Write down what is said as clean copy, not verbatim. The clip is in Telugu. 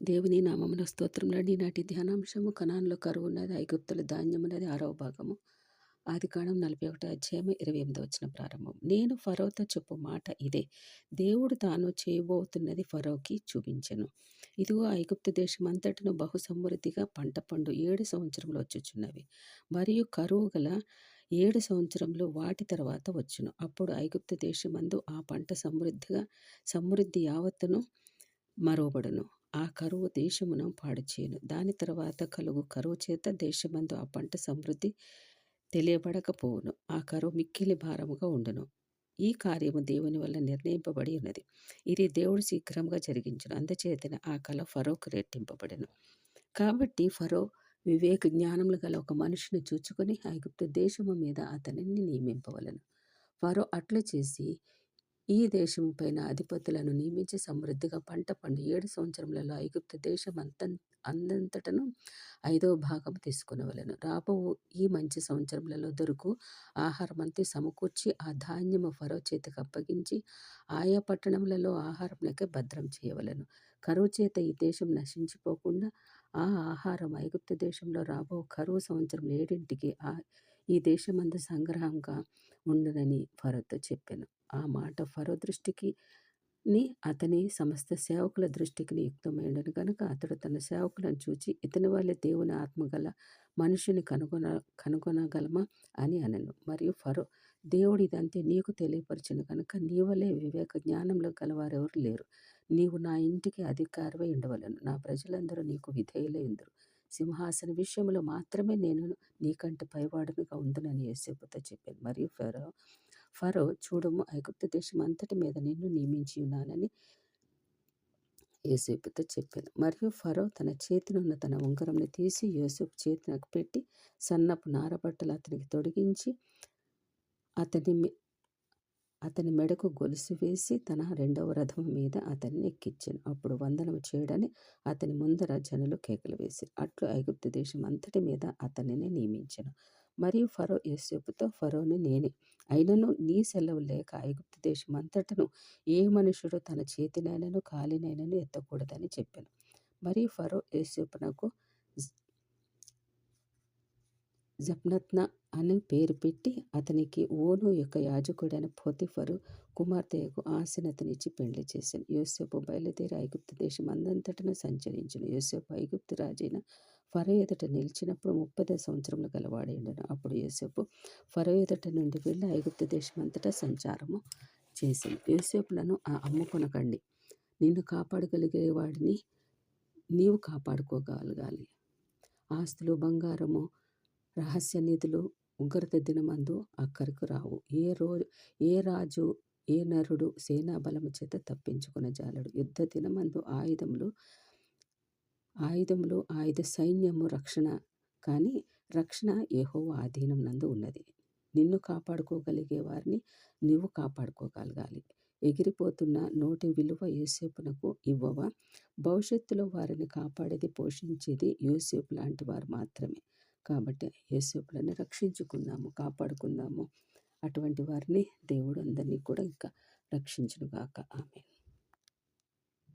దేవుని నామమున స్తోత్రములండి. ఈనాటి ధ్యానాంశము కనాన్‌లో కరువున్నది, ఐగుప్తులో ధాన్యమున్నది. 6వ భాగము. ఆదికాండం 41 అధ్యాయము 28 వచనం ప్రారంభం. నేను ఫరోతో చెప్పు మాట ఇదే, దేవుడు తాను చేయబోతున్నది ఫరోకి చూపించెను. ఇదిగో ఐగుప్తు దేశమంతటను బహు సమృద్ధిగా పంట పండు 7 సంవత్సరములు వచ్చుచున్నవి, మరియు కరువు గల 7 సంవత్సరములు వాటి తర్వాత వచ్చును. అప్పుడు ఐగుప్తు దేశమందు ఆ పంట సమృద్ధి యావత్తును మరువబడును. ఆ కరువు దేశమును పాడుచేయును. దాని తర్వాత కలుగు కరువు చేత దేశమందు ఆ పంట సమృద్ధి తెలియబడకపోవును. ఆ కరువు మిక్కిలి భారముగా ఉండును. ఈ కార్యము దేవుని వల్ల నిర్ణయింపబడి ఉన్నది. ఇది దేవుడు శీఘ్రంగా జరిగించును. అందుచేతనే ఆ కల ఫరోకు రెట్టింపబడెను. కాబట్టి ఫరో వివేక జ్ఞానములు గల ఒక మనిషిని చూచుకొని ఐగుప్తు దేశము మీద అతనిని నియమింపవలెను. ఫరో అట్లు చేసి ఈ దేశము పైన అధిపతులను నియమించి సమృద్ధిగా పంట పండు 7 సంవత్సరములలో ఐగుప్తు దేశం అందంతటను 5వ భాగము తీసుకొనవలెను. రాబో ఈ మంచి సంవత్సరములలో దొరుకు ఆహారమంతా సమకూర్చి ఆ ధాన్యము ఫరో చేతికి అప్పగించి ఆయా పట్టణములలో ఆహారమునకే భద్రం చేయవలెను. కరువు చేత ఈ దేశం నశించిపోకుండా ఆ ఆహారం ఐగుప్తు దేశంలో రాబో కరువు సంవత్సరం 7ంటికి ఈ దేశమందు సంగ్రహంగా ఉండునని ఫరోతో చెప్పెను. ఆ మాట ఫరో దృష్టికి అతని సమస్త సేవకుల దృష్టికి యుక్తమైనను కనుక అతడు తన సేవకులను చూచి ఇతని వల్లే దేవుని ఆత్మగల మనుషుని కనుగొనగలమా అని అనెను. మరియు ఫరో, దేవుడు ఇదంతే నీకు తెలియపరచును కనుక నీ వలె వివేక జ్ఞానంలో గలవారెవరు లేరు. నీవు నా ఇంటికి అధికారివై ఉండవలెను. నా ప్రజలందరూ నీకు విధేయులై ఉందురు. సింహాసన విషయంలో మాత్రమే నేను నీకంటే పైవాడునుగా ఉందునని యోసేపుతో చెప్పాను. మరియు ఫరో చూడుము, ఐగుప్తు దేశం అంతటి మీద నిన్ను నియమించి ఉన్నానని యోసేపుతో చెప్పాను. మరియు ఫరో తన చేతినున్న తన ఉంగరంని తీసి యోసేపు చేతినకు పెట్టి సన్నపు నారబట్టలు అతనికి తొడిగించి అతని మెడకు గొలుసు వేసి తన 2వ రథం మీద అతన్ని ఎక్కించాను. అప్పుడు వందనము చేయడని అతని ముందర జనులు కేకలు వేసిరి. అట్లు ఐగుప్తు దేశం అంతటి మీద అతనిని నియమించెను. మరియు ఫరో యోసేపుతో, ఫరోని నేనే, అయినను నీ సెలవు లేక ఐగుప్తు దేశం అంతటను ఏ మనుషుడు తన చేతినైనను కాలినైనను ఎత్తకూడదని చెప్పాను. మరియు ఫరో యోసేపునకు జప్నత్న అని పేరు పెట్టి అతనికి ఓను యొక్క యాజకుడైన పోతిఫరు కుమార్తెకు ఆసీనతనిచ్చి పెండ్లి చేశాను. యోసేపు బయలుదేరి ఐగుప్తు దేశం అందంతటను సంచరించును. యోసేపు ఐగుప్తు రాజైన ఫరో ఎదుట నిలిచినప్పుడు 30 సంవత్సరములు గలవాడై ఉండెను. అప్పుడు యోసేపు ఫరో ఎదుట నుండి వెళ్ళి ఐగుప్తు దేశం అంతటా సంచారము చేశాను. యోసేపులను అమ్ముకొనకండి, నిన్ను కాపాడగలిగే వాడిని నీవు కాపాడుకోగలగాలి. ఆస్తులు, బంగారము, రహస్య నిధులు ఉగ్రత దినమందు అక్కరకు రావు. ఏ రాజు ఏ నరుడు సేనా బలము చేత తప్పించుకొనజాలడు. యుద్ధ దినమందు ఆయుధములు ఆయుధ సైన్యము రక్షణ, కానీ రక్షణ యెహోవా ఆధీనం నందు ఉన్నది. నిన్ను కాపాడుకోగలిగే వారిని నీవు కాపాడుకోగలగాలి. ఎగిరిపోతున్న నోటి విలువ యోసేపునకు ఇవ్వవా? భవిష్యత్తులో వారిని కాపాడేది, పోషించేది యోసేపు లాంటి వారు మాత్రమే. కాబట్టి యోసేపులను రక్షించుకుందాము, కాపాడుకుందాము. అటువంటి వారిని దేవుడు అందరినీ కూడా ఇంకా రక్షించునుగాక. ఆమేన్.